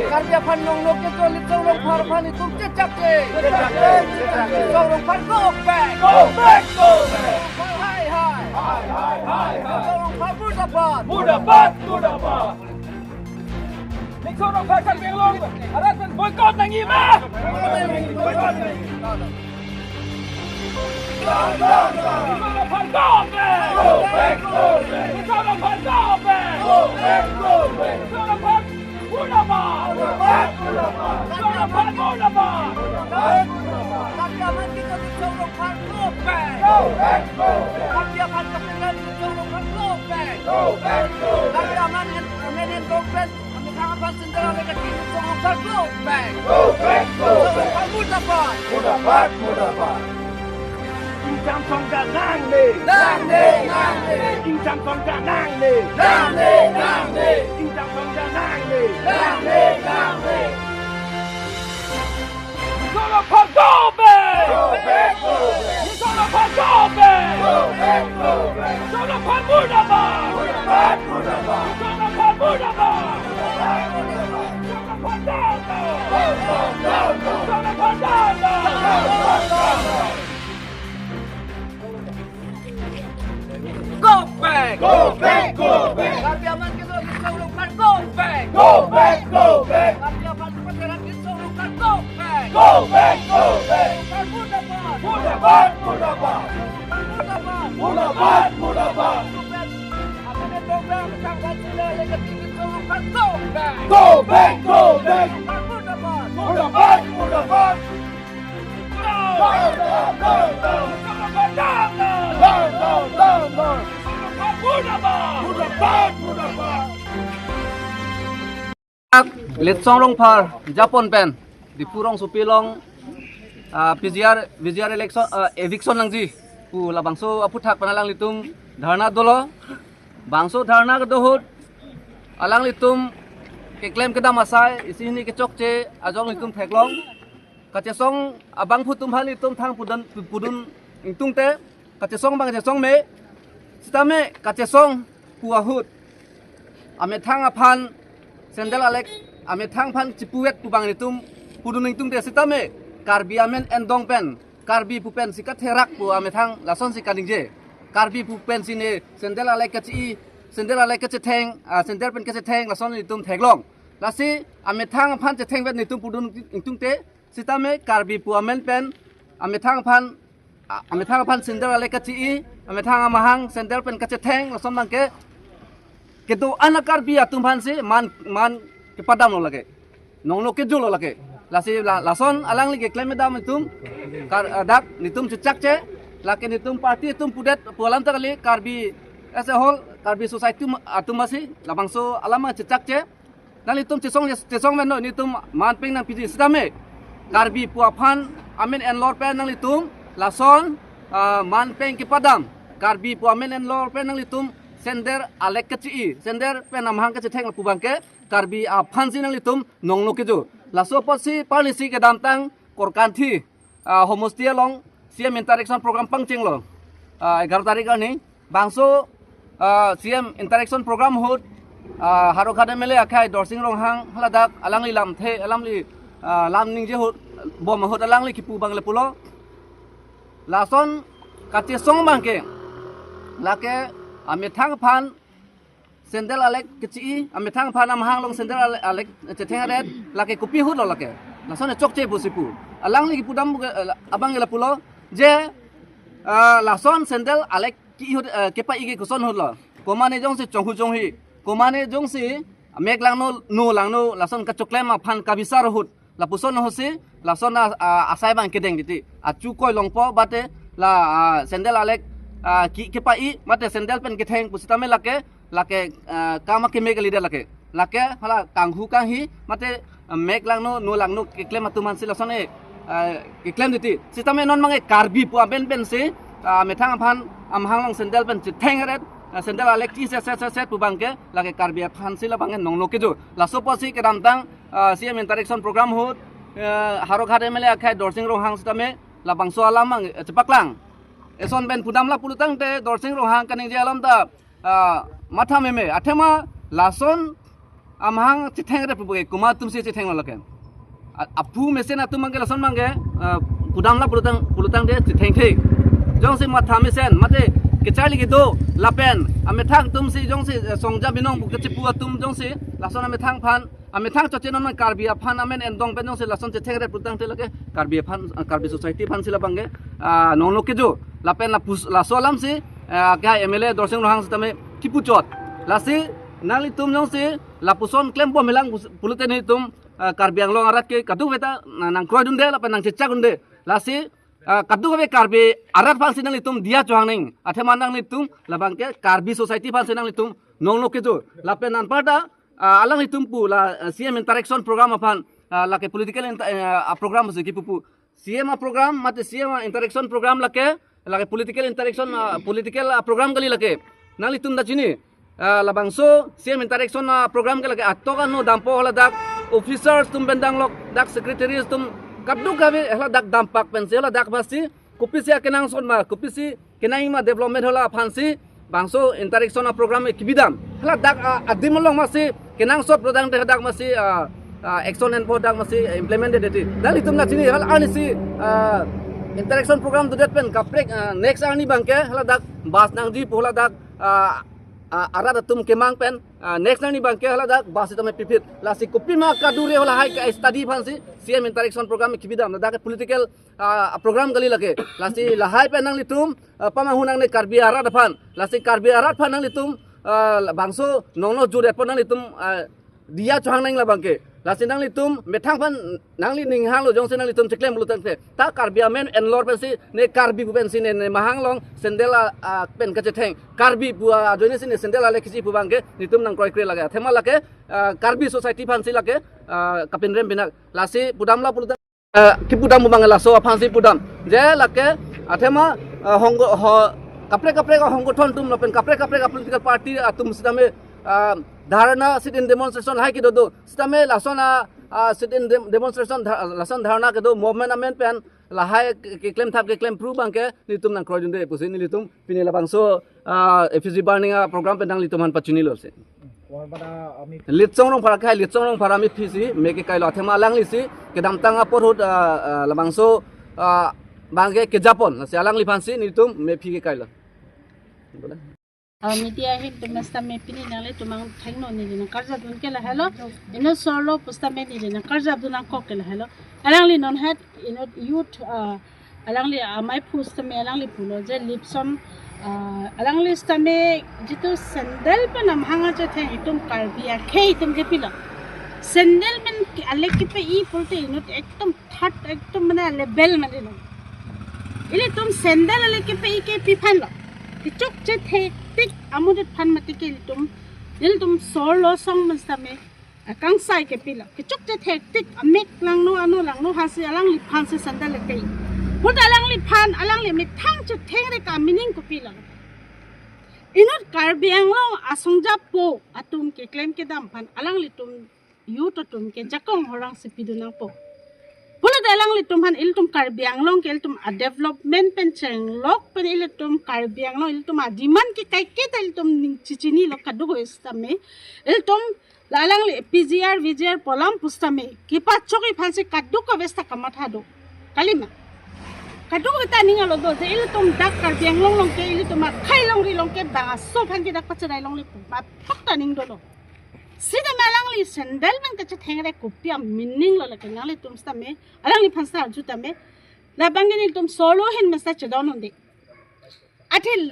Karya Panong Loke to litong long parpan itong cecak Sorong pan go back. Hai. Sorong pan mudabat. Sorong pan kan belong. Arat pan boykot nang ima. Sorong pan go back. Sorong pan go back. Sorong pan Mudabat. Karyawan kita di Sorong Pan go back. Karyawan kepentingan di Sorong Pan go back. Karyawan menen dompet kami kapan sendiri lagi di Sorong Pan go back. Sorong Pan mudabat. Incam songga nang ni. Incam songga nang ni. Incam songga nang ni. Sorong Pan go back. Sorong Pan go back. Sorong Pan mudabat. Sorong Pan mudabat. Sorong Pan down. Sorong Pan down. Go back. Karyawan kita di Sorong Pan go back. Karyawan kepentingan di Sorong Pan go back. Mudabat. Menen dompet kami kapan sendiri lagi di Sorong Pan go back. Mudabat. Lit Sorong Par Japon pen di Purong Supilong PGR election eviction langji pu la bangso aputhak panalang litum dharna dolo bangso dharna kedohut alang litum ke claim kedam asai isini ke chokche ajong litum theklong kachesong abang putum hal litum thang pudun ingtung te kachesong bang kachesong me sitame kachesong puahut ame thang aphan sendal alek ame thang phan chipuet pubang litum pudun ingtung te sitame karbi amen endong pen karbi pupen sikat herak pu ame thang lason sikadingje karbi pupen sine sendal alek kachi sendal alek kachi theng sendal pen kachi theng lason litum theglong lasi ame thang phan che theng vet litum pudun ingtung te sitame karbi pu amen pen ame thang phan sendal alek kachi ame thang amahang sendal pen kachi theng lason bangke kedo anak karbi atum phan se man ke padam lo lage nonglo ke julo lage lasi lason alang lagi klaim dam itum kar dak nitum cecak ce lake nitum parti itum pudet pualam takali karbi as a whole karbi society atum masih labangso alama cecak ce dan itum cesong meno nitum manpeng nang piji sidame karbi puapan amen en lor pen nang itum lason manpeng ke padam karbi pu amen en lor pen nang itum sender alek keci sender penamhang keci theng pubangke karbi phansi nang litum nongno kejo laso posi policy ke damtang korkanthi homostia long CM interaction program pangching lo 11 tarik ni bangso CM interaction program hut harok hade mele akai dorsing rong hang haladak alangli lam the alamli lam ning je hut bom hut alangli kipu bang le pulo lason kati song bangke lake ame thang phan sendel alek keci ame thang phan am hang long sendel alek cetheng adet lake kupi hut lo lake lason chok che busipu alangli kipu dam abang le pulo je lason sendel alek ki hut kepa ige kuson hut lo komane jong se chonghu jong hi komane jong si mek lang no lang no lason ka choklem ma phan ka bisar hut la puson no si lason asai bang kedeng diti achu koi longpo bate la sendel alek ki pai mate sendel pen ketheng pusitame lake kama ke mek leader lake hala kanghu kang hi mate mek lang no lang no keklem atuman si lason e keklem diti sitame non mange karbi pu ben si methang phan am hang long sendel pen chitheng ret sendal alek ti se pubangke lage karbia phansi la bangen nongno ke jo la soposi ke damtang CM interaction program hut harok hade mele akai dorsing rong hang stame la bangso alamang cepaklang eson ben pudam la pulutang te dorsing rong hang kaning je alam ta matha meme athema lason amhang chitheng re pubuge kuma tumsi chitheng lake apu mesen atumangke lason mangge pudam la pulutang de chitheng thei jong se matha mesen mate kecali gitu lapen ame thang tum si jong si songja binong buk chipu tum jong si lason ame thang phan ame thang choche non karbia phan amen endong ben jong si lason che thengre putang te lage karbia phan karbi society phan sila bange nono ke jo lapen la solam si ka MLA dorseng rohang sitame kipu chot lasi nali tum jong si la puson klem bo melang pulute ni tum karbiang long arat ke kadu beta nang kroi dunde lapen nang checha gunde lasi kadu kabe karbi arat phan sinang litum dia chuang ning athema nang litum labang ke karbi society phan sinang litum nong no ke jo lapen nan parda alang litum pu la CM interaction program phan la ke political program se ki pu CM program mate CM interaction program la ke political interaction political program kali la ke nang litum da chini labang so CM interaction program ke la ke atoka no dampo hala dak officers tum bendang lok dak secretaries tum kaddu gabe hela dak dampak pensel dak basi kupisi kenang son ma kupisi kenang ma development hola phansi bangso interaction program kibidam hela dak adimolong masi kenang so prodang te dak masi action and product masi implemented it dali tumna chini hal anisi interaction program to that pen kaprek next ani bangke hela dak bas nang ji pola dak arada tum kemang pen next nani bangke hala dak basi tame pipit lasi kopi ma kadure hola hai ka study phansi CM interaction program kibidam dak political program gali lake lasi lahai pen nang litum pama hunang ne karbi arad phan lasi karbi arad phan nang litum bangso nongno jure pon nang litum dia chuang nang la bangke lasi nang litum methang phan nang li ning hang lo jong sen nang litum cheklem bulutang te ta karbi amen en lor pensi ne karbi bu pensi ne mahang long sendela pen ka chetheng karbi bu joine sin sendela le kisi bu bangke litum nang kroi kre lage thema lake karbi society phansi lake kapin rem binak lasi pudam la pulutang ki pudam bu bangla so phansi pudam je lake athema hong kapre ka hong thon tum pen kapre political party atum sidame dharana sit in demonstration hai ki do stame lasona sit in demonstration lason dharana ke do movement amen pen la hai ke claim thap ke claim prove bangke litum nang kroi dunde pusin litum pinela bangso FG burning program pen dang litum han pachuni lo se litchong rong phara kai litchong rong phara mi phisi meke kai lo thema lang lisi ke dam tanga porhut la bangso bangke ke japon se alang li phansi litum me phi ke kai lo media hit tumasta me pini nale tumang thangno ni na karja dun ke la hello ino solo pusta me ni na karja dun ko ke la hello alangli non hat ino youth alangli my pusta me alangli pulo je lipsom alangli sta me jitu sandal pa nam hanga je the itum karbia khei tum je pila sandal men ale ki pe e pulte ino ekdom that ekdom mane level mane no ile tum sandal ale ki pe ke piphan lo chok che the tik amudit phan matike litum solo song mastame akang sai ke pila chok che the tik amek lang no ano lang no hasi alang li phan se sandal le kai put alang li phan alang li mit thang che theng re ka meaning ko pila inot karbiang lo asongja po atum ke claim ke dam phan alang li tum yu to tum ke jakong horang se pidunang po pula dalang litum han iltum karbiang long ke iltum a development pen cheng lok pen iltum karbiang long iltum a demand ki kai ke ta iltum chichini lok kadu go istame iltum lalang li PGR VGR polam pustame ki pa choki phansi kadu ko vesta kamatha do kalima kadu ko ta ninga lo do je iltum dak karbiang long ke iltum a khai long ri long ke banga so phan ki dak pachai long li pa pakta ning do lo sida malang li sandal man kacha thengre kopia meaning lo la kanang li tum sta me alang li phansa ju ta me la bangin tum solo hin masa chadon onde athil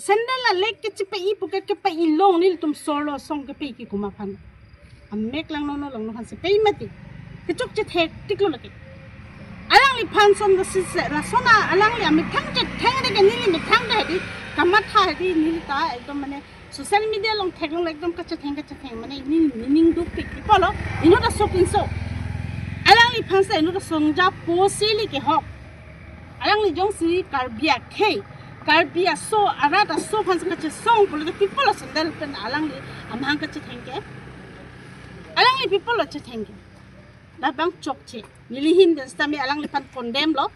sandal la lek ke chipa I puke ke pa I long ni tum solo song ke pe ki kuma phan amek lang no long no han se pe mati ke chok che thek tik lo la ke alang li phan son da sis la sona alang li amit thang che thengre ke ni li mi thang da di kamatha di ni ta ekdom mane social media long thek long ekdom kacha theng mane ni meaning du pik polo ino da shopping so alang li phansa ino da songja posili ke hok alang li jong si karbia khei karbia so arata so phansa kacha song polo da people sandal pen alang li amhang kacha thengke alang li people kacha thengke da bang chok che nili hin den sta me alang li pan condemn lo